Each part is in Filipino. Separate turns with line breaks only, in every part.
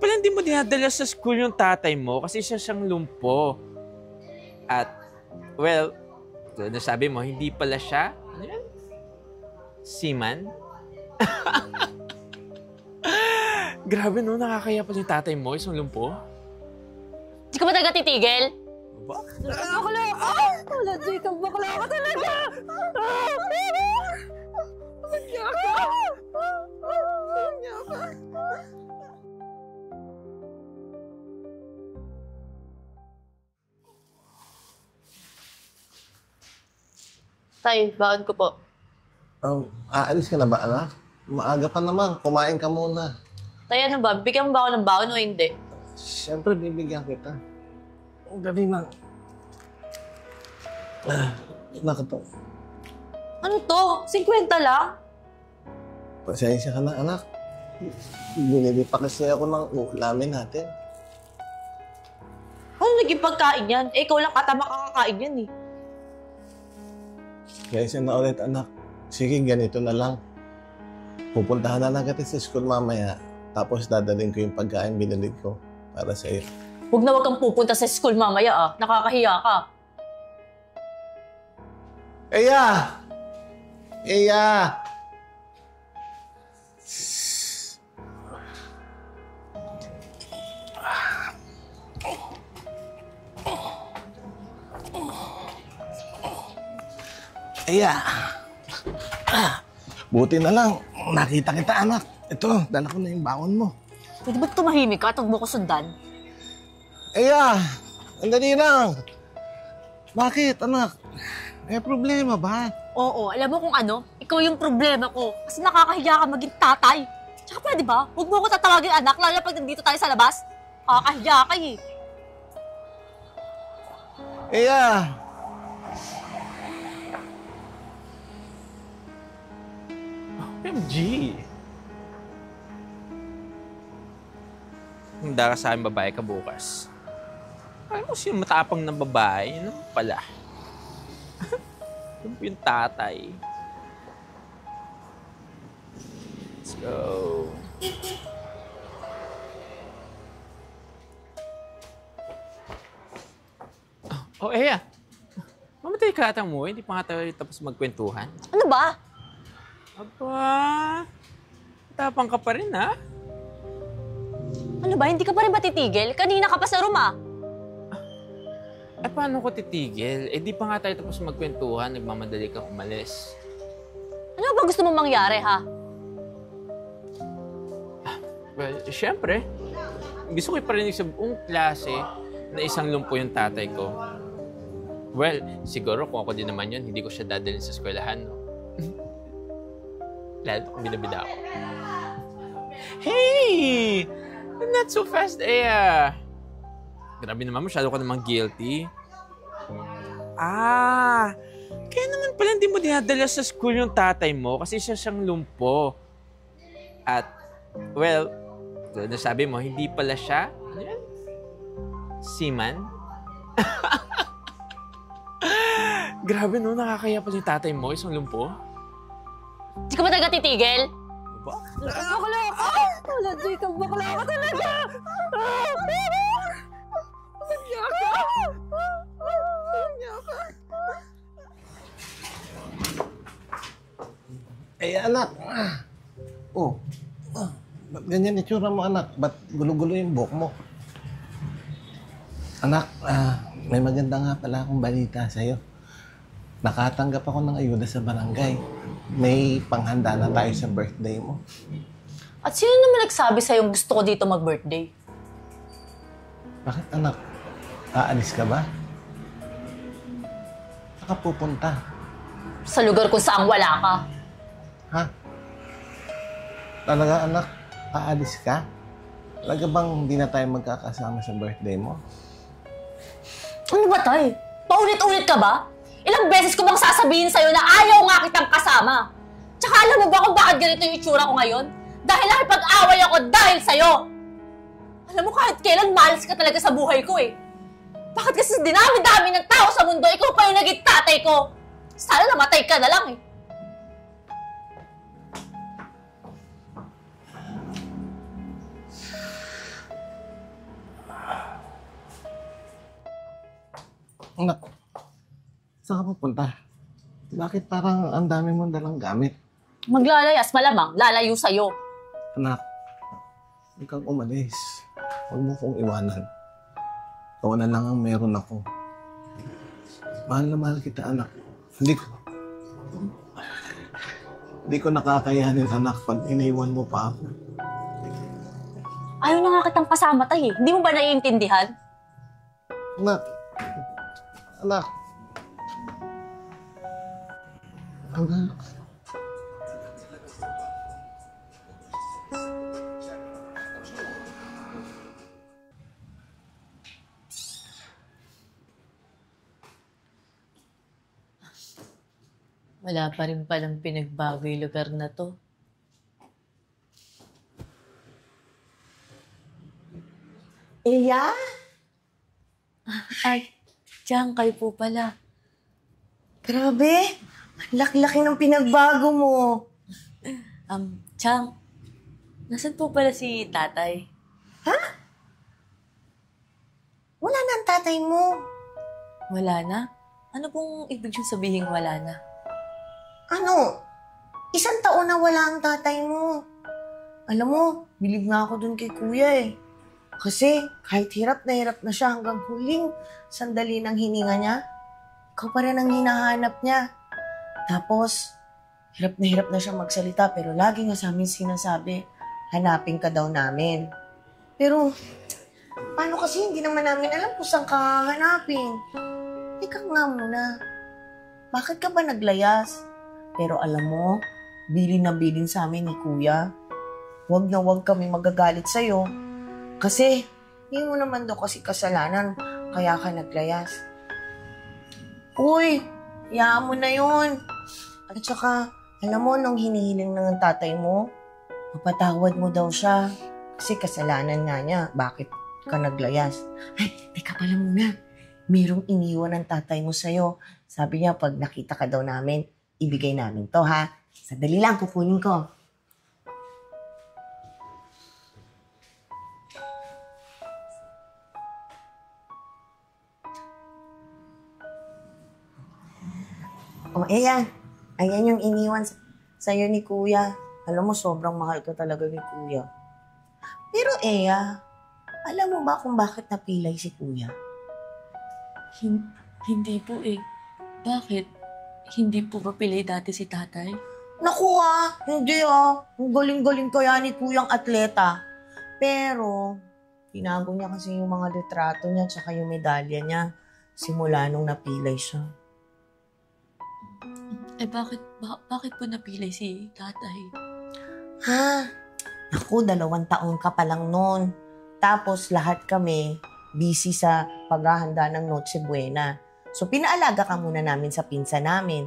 pala hindi mo dinadala sa school yung tatay mo kasi siya siyang lumpo. At, well, nasabi mo, hindi pala siya, ano yan? Seaman? Grabe no, nakakaya pala yung tatay mo, isang lumpo.
Di ka ba talaga titigil?
Ba?
Bakla ka! Wala, Jacob, bakla ka talaga! Bagya ka! Bagya ka! Tay, baon ko po.
Aalis ka na ba, anak? Maaga pa naman. Kumain ka muna.
Tay, ano ba? Bigyan mo ba ako ng baon o hindi?
Siyempre, bibigyan kita. Dali na. Nakato.
Ano to? 50 lang?
Pasensya ka na, anak. Binili pa kasi ako ng ulamin natin.
Ano naging pagkain yan? Eh, ikaw lang katama kakakain yan eh.
Kaya na ulit, anak. Sige, ganito na lang. Pupuntahan na lang kita sa school mamaya. Tapos dadalhin ko yung pagkain binili ko para sa iyo.
Huwag na huwag kang pupunta sa school mamaya ah. Nakakahiya ka.
Eya! Eya! Eya! Buti na lang, nakita kita, anak. Ito, dala ko na yung baon mo.
Pwede ba't tumahimik ka? Huwag mo ko sundan.
Eya! Andali lang! Bakit, anak? May problema ba?
Oo, alam mo kung ano? Ikaw yung problema ko. Kasi nakakahiya ka maging tatay. Tsaka pwede ba? Huwag mo ko tatawagin anak, lalo pag nandito tayo sa labas. Nakakahiya ka eh.
Eya!
MG. Handa ka sa akin babae ka bukas. Ay mo sino matapang na babae, ano pala? Ano yung tatay? Let's go. Oh, Eya. Mamatay ka ata mo, hindi pa nga tayo tapos magkwentuhan.
Ano ba?
Aba, tapang ka pa rin, ha?
Ano ba? Hindi ka pa rin ba titigil? Kanina ka pa sa room ah.
Eh, paano ko titigil? Eh, di pa nga tayo tapos magkwentuhan, nagmamadali ka umalis.
Ano ba gusto mong mangyari ha?
Well, syempre, gusto ko iparinig sa buong klase na isang lumpo yung tatay ko. Well, siguro kung ako din naman yun, hindi ko siya dadalhin sa eskwelahan, no? Lalo kung binabida ako. Hey! Not so fast, Eya! Grabe naman, masyado ka namang guilty. Kaya naman pala hindi mo dinadala sa school yung tatay mo kasi siya siyang lumpo. At, well, nasabi mo, hindi pala siya, ano yan? Seaman? Grabe no, nakakaya pala yung tatay mo, isang lumpo.
Di ka ba talaga titigil?
Ba?
Bakla ka! Wala, Jacob, bakla ka talaga! Bagya ka! Bagya ka!
Eh, anak. Oh. Ba't ganyan itsura mo, anak? Ba't gulo-gulo yung buhok mo? Anak, may maganda nga pala akong balita sa'yo. Nakatanggap ako ng ayuda sa barangay. May panghanda na tayo sa birthday mo.
At sino naman nagsabi sa'yo gusto ko dito mag-birthday?
Bakit, anak? Aalis ka ba? Saan ka pupunta?
Sa lugar kung saan wala ka.
Ha? Talaga, anak? Aalis ka? Talaga bang hindi na tayo magkakasama sa birthday mo?
Ano ba, tay? Paulit-ulit ka ba? Ilang beses ko bang sasabihin sa'yo na ayaw nga kitang kasama? Tsaka alam mo ba kung bakit ganito yung itsura ko ngayon? Dahil nakipag-away ako dahil sa'yo! Alam mo, kahit kailan malas ka talaga sa buhay ko eh. Bakit kasi dinami-dami ng tao sa mundo, ikaw pa yung naging tatay ko? Sana namatay ka na lang eh.
Anak, saan ka pupunta? Bakit parang ang dami mong dalang gamit?
Maglalayas, malamang. Lalayo sa'yo.
Anak, huwag kang umalis. Huwag mo kong iwanan. Ikaw na lang ang meron ako. Mahal na mahal kita, anak. Hindi ko nakakayanin, anak, pag iniwan mo pa ako.
Ayaw na nga kitang kasama, tay eh. Hindi mo ba naiintindihan?
Anak. Anak. Anak.
Wala pa rin palang pinagbago yung lugar na to.
Iya?
Ay, diyan kayo po pala.
Grabe. Ang laki-laki ng pinagbago mo.
Chang, nasan po pala si tatay?
Wala na ang tatay mo.
Wala na? Ano pong ibig yung sabihin wala na?
Ano? 1 taon na wala ang tatay mo. Alam mo, bilib nga ako dun kay kuya eh. Kasi kahit hirap na siya hanggang huling sandali ng hininga niya, ikaw pa rin ang hinahanap niya. Tapos, hirap na siya magsalita pero lagi nga sa amin sinasabi, hanapin ka daw namin. Pero, paano kasi hindi naman namin alam kung saan ka hanapin? Ika nga muna, bakit ka ba naglayas? Pero alam mo, bilin na bilin sa amin ni kuya. Huwag na huwag kami magagalit sa'yo. Kasi, hindi mo naman daw kasi kasalanan, kaya ka naglayas. Uy, hayaan mo na yun. At saka, alam mo, nung hinihiling ng tatay mo, mapatawad mo daw siya. Kasi kasalanan nga niya, bakit ka naglayas. Ay, teka pala muna. Merong iniwan ng tatay mo sa'yo. Sabi niya, pag nakita ka daw namin, ibigay namin to, ha? Sandali lang, kukunin ko. O, ayan. Ayan yung iniwan sa'yo ni kuya. Alam mo, sobrang mahal ka talaga ni kuya. Pero, Eya, alam mo ba kung bakit napilay si kuya?
Hindi po eh. Bakit? Hindi po ba pilay dati si tatay?
Naku hindi Ang galing-galing kaya ni kuyang atleta. Pero, tinago niya kasi yung mga litrato niya tsaka yung medalya niya simula nung napilay siya.
Eh bakit po napilay si tatay?
Ha? Naku, 2 taon ka pa lang noon. Tapos lahat kami busy sa paghahanda ng Noche Buena. So, pinaalaga ka muna namin sa pinsa namin.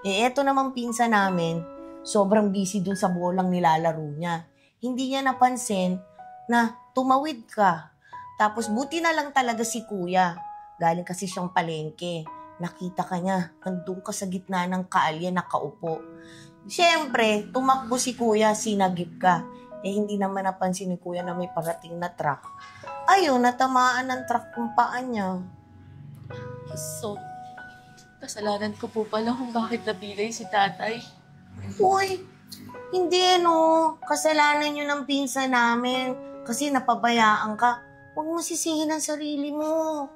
Eh, eto naman pinsa namin, sobrang busy dun sa bolang nilalaro niya. Hindi niya napansin na tumawid ka. Tapos, buti na lang talaga si kuya. Galing kasi siyang palengke. Nakita ka niya, nandun ka sa gitna ng kaalye, nakaupo. Siyempre, tumakbo si kuya, sinagip ka. Eh, hindi naman napansin ni kuya na may parating na truck. Ayun, natamaan ng truck kung paan niya.
So, kasalanan ko po pala kung bakit napilay si tatay.
Uy, hindi kasalanan yun ng pinsa namin. Kasi napabayaan ka. Huwag mo sisihin ang sarili mo.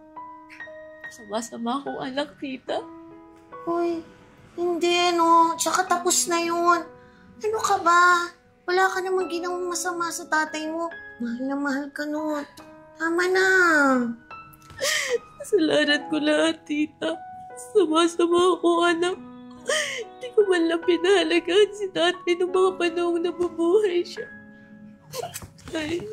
Sama-sama akong anak, tita.
Uy, hindi Tsaka tapos na yun. Ano ka ba? Wala ka namang ginawang masama sa tatay mo. Mahal na mahal ka nun. Tama na.
Kasalanan ko lahat, tita. Sama-sama ako, anak. Hindi ko man lang pinahalagaan si tatay ng mga panahong nabubuhay siya. Ay.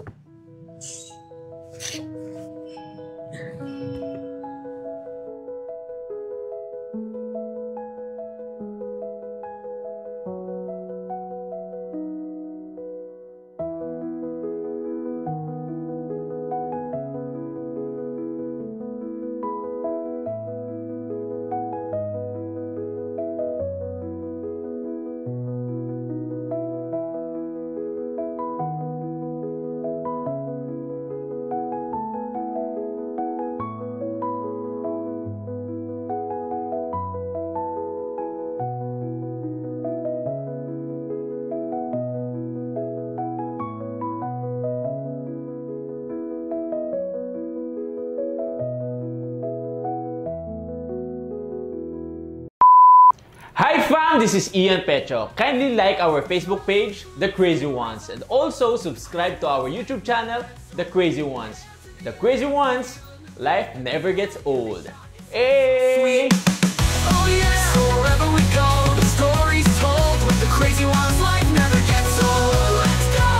This is Ian Pecho. Kindly like our Facebook page, The Crazy Ones, and also subscribe to our YouTube channel, The Crazy Ones. The Crazy Ones, life never gets old. Hey!
Oh yeah, so wherever we go, the story's told with the crazy ones, life never gets old. Let's go,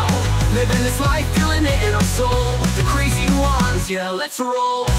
living this life, feeling it in our soul. With the crazy ones, yeah, let's roll.